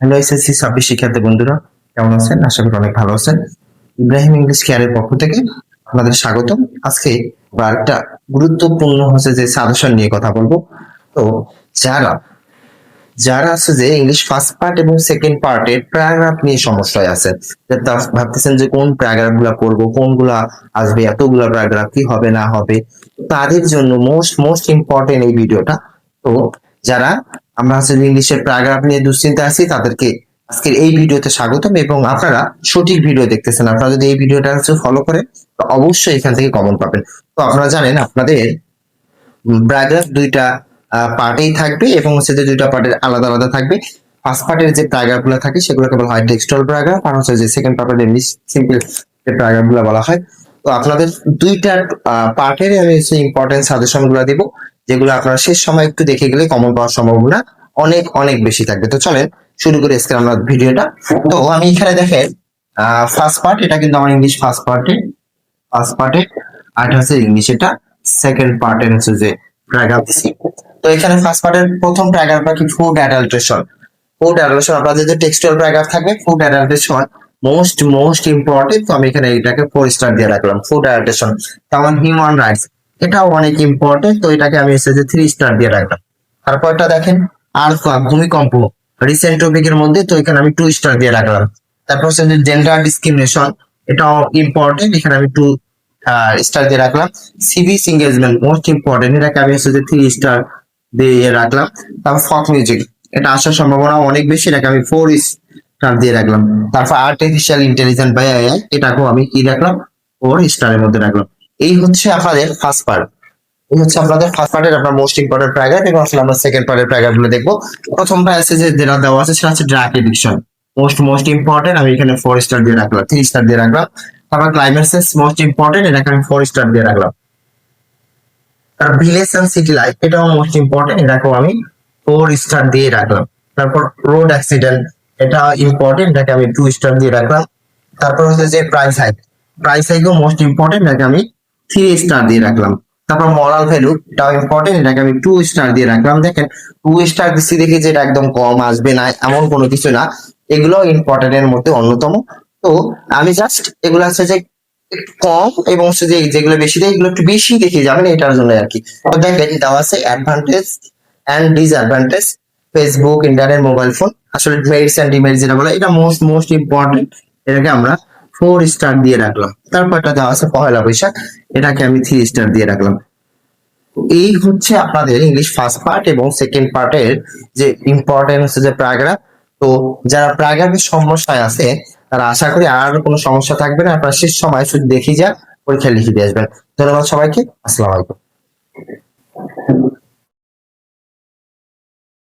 Hello SSC 26 শিক্ষার্থী বন্ধুরা, কেমন আছেন? আশা করি অনেক ভালো আছেন। ইব্রাহিম ইংলিশ কেয়ারের পক্ষ থেকে আপনাদের স্বাগতম। আজকে আমরা একটা গুরুত্বপূর্ণ হচ্ছে যে সাজেশন নিয়ে কথা বলবো। তো যারা যারা আছে যে ইংলিশ ফার্স্ট পার্ট এবং সেকেন্ড পার্টের প্যারাগ্রাফ নিয়ে সমস্যায় আছেন, ভাবতেছেন যে কোন প্যারাগ্রাফ গুলা পড়বো, কোনগুলা আসবে, এতগুলা প্যারাগ্রাফ কি হবে না হবে, তাদের জন্য মোস্ট মোস্ট ইম্পর্টেন্ট এই ভিডিওটা। তো যারা আমরা হচ্ছে ইংলিশের প্যারাগ্রাফ নিয়ে দুশ্চিন্তা আছি তাদেরকে আজকের এই ভিডিওতে স্বাগতম। এবং আপনারা সঠিক ভিডিও দেখতেছেন, আপনারা যদি এই ভিডিওটা হচ্ছে ফলো করেন তো অবশ্যই এখান থেকে কমন পাবেন। তো আপনারা জানেন আপনাদের প্যারাগ্রাফ দুইটা পার্টেই থাকবে এবং হচ্ছে যে দুইটা পার্টের আলাদা আলাদা থাকবে। ফার্স্ট পার্টের যে প্যারাগ্রাফ গুলো থাকে সেগুলোকে বলা হয় টেক্সটুয়াল প্যারাগ্রাফ, আর হচ্ছে যে সেকেন্ড পার্টের এমনি সিম্পল প্যারাগ্রাফ গুলো বলা হয়। তো আপনাদের দুইটা পার্টের আমি হচ্ছে ইম্পর্টেন্ট সাজেশন গুলো দিব, যেগুলো আপনারা শেষ সময় একটু দেখে গেলে কমন পাওয়ার সম্ভাবনা অনেক অনেক বেশি থাকবে। তো চলেন শুরু করে আজকে আমরা ভিডিওটা। তো আমি এখানে দেখেন ফার্স্ট পার্ট, এটা কিন্তু আমার ইংলিশ ফার্স্ট পার্টে, আর এটা হচ্ছে ইংলিশ এটা সেকেন্ড পার্টের হচ্ছে যে প্যারাগ্রাফ দিছি। তো এখানে ফার্স্ট পার্টের প্রথম প্যারাগ্রাফটা কি ফুড অ্যাডাল্ট্রেশন। ফুড অ্যাডাল্ট্রেশন আপনাদের যে টেক্সচুয়াল প্যারাগ্রাফ থাকবে, food adulteration most most important. তো আমি এখানে এটাকে 4 স্টার দিয়ে রাখলাম। ফুড অ্যাডাল্ট্রেশন, তেমন হিউম্যান রাইটস, এটাও অনেক ইম্পর্টেন্ট, তো এটাকে আমি এসে যে 3 স্টার দিয়ে রাখলাম। তারপরটা দেখেন আর্থকোয়েক, ভূমিকম্প, রিসেন্ট টপিকের মধ্যে, তো এখানে আমি 2 স্টার দিয়ে রাখলাম। তারপর হচ্ছে যে জেন্ডার ডিসক্রিমিনেশন, এটাও ইম্পর্টেন্ট, এখানে আমি 2 স্টার দিয়ে রাখলাম। সিভিক এঙ্গেজমেন্ট মোস্ট ইম্পর্টেন্ট, এটাকে আমি হচ্ছে যে 3 স্টার দিয়ে রাখলাম। তারপর ফক মিউজিক, এটা আসার সম্ভাবনা অনেক বেশি, এটাকে আমি 4 স্টার দিয়ে রাখলাম। তারপর আর্টিফিশিয়াল ইন্টেলিজেন্স বা এআই, এটাকেও আমি কি রাখলাম, 4 স্টারের মধ্যে রাখলাম। এই হচ্ছে আপনাদের ফার্স্ট পার্ট, এই হচ্ছে আপনাদের ফার্স্ট পার্টের আপনার মোস্ট ইম্পর্টেন্ট প্যারাগ্রাফ। এবং আসলে আমরা সেকেন্ড পার্টের প্যারাগ্রাফ গুলো দেখবো। প্রথম প্যাসেজে যেটা দেওয়া আছে সেটা হচ্ছে drug addiction, most most important, আমি এখানে 4 স্টার দিয়ে রাখলাম, 3 স্টার দিয়ে রাখলাম। তারপর ক্লাইমেক্সেস মোস্ট ইম্পর্টেন্ট, এটাকে আমি 4 স্টার দিয়ে রাখলাম। তার ভিলেজ এন্ড সিটি লাইফ, এটাও মোস্ট ইম্পর্টেন্ট, এটাকেও আমি 4 স্টার দিয়ে রাখলাম। তারপর রোড অ্যাক্সিডেন্ট, এটা ইম্পর্টেন্ট, এটাকে আমি 2 স্টার দিয়ে রাখলাম। তারপর হচ্ছে যে প্রাইস হাইকও মোস্ট ইম্পর্টেন্ট, এটাকে আমি 3 স্টার দিয়ে রাখলাম। তারপর মরাল ভ্যালু, এটাও ইম্পর্টেন্ট, এটাকে আমি 2 স্টার দিয়ে রাখলাম। দেখেন 2 স্টার দিচ্ছি দেখি যে এটা একদম কম আসবে না এমন কোনো কিছু না, এগুলো ইম্পর্টেন্ট এর মধ্যে অন্যতম। তো আমি জাস্ট এগুলো হচ্ছে যে একটু কম এবং হচ্ছে যে যেগুলো বেশি দেয় এগুলো একটু বেশি দেখে যাবেন এটার জন্য আর কি। তো দেখেন দেওয়া আছে advantage and disadvantage, Facebook, internet, mobile phone, আসলে মেরিটস এন্ড ডিমেরিটস যেটা বলে এটা মোস্ট মোস্ট ইম্পর্টেন্ট, এটাকে আমরা 4 স্টার দিয়ে রাখলাম। তারপর এটা দেওয়া আছে পহেলা বৈশাখ, এটাকে আমি 3 স্টার দিয়ে রাখলাম। এই হচ্ছে আপনাদের ইংলিশ ফার্স্ট পার্ট এবং সেকেন্ড পার্টের যে ইম্পর্টেন্ট হচ্ছে যে প্যারাগ্রাফ। তো যারা প্যারাগ্রাফের সমস্যায় আছে তারা আশা করি আর কোনো সমস্যা থাকবে না, আপনারা শেষ সময় শুধু দেখে যা পরীক্ষা লিখে দিয়ে আসবেন। ধন্যবাদ সবাইকে, আসসালামু আলাইকুম।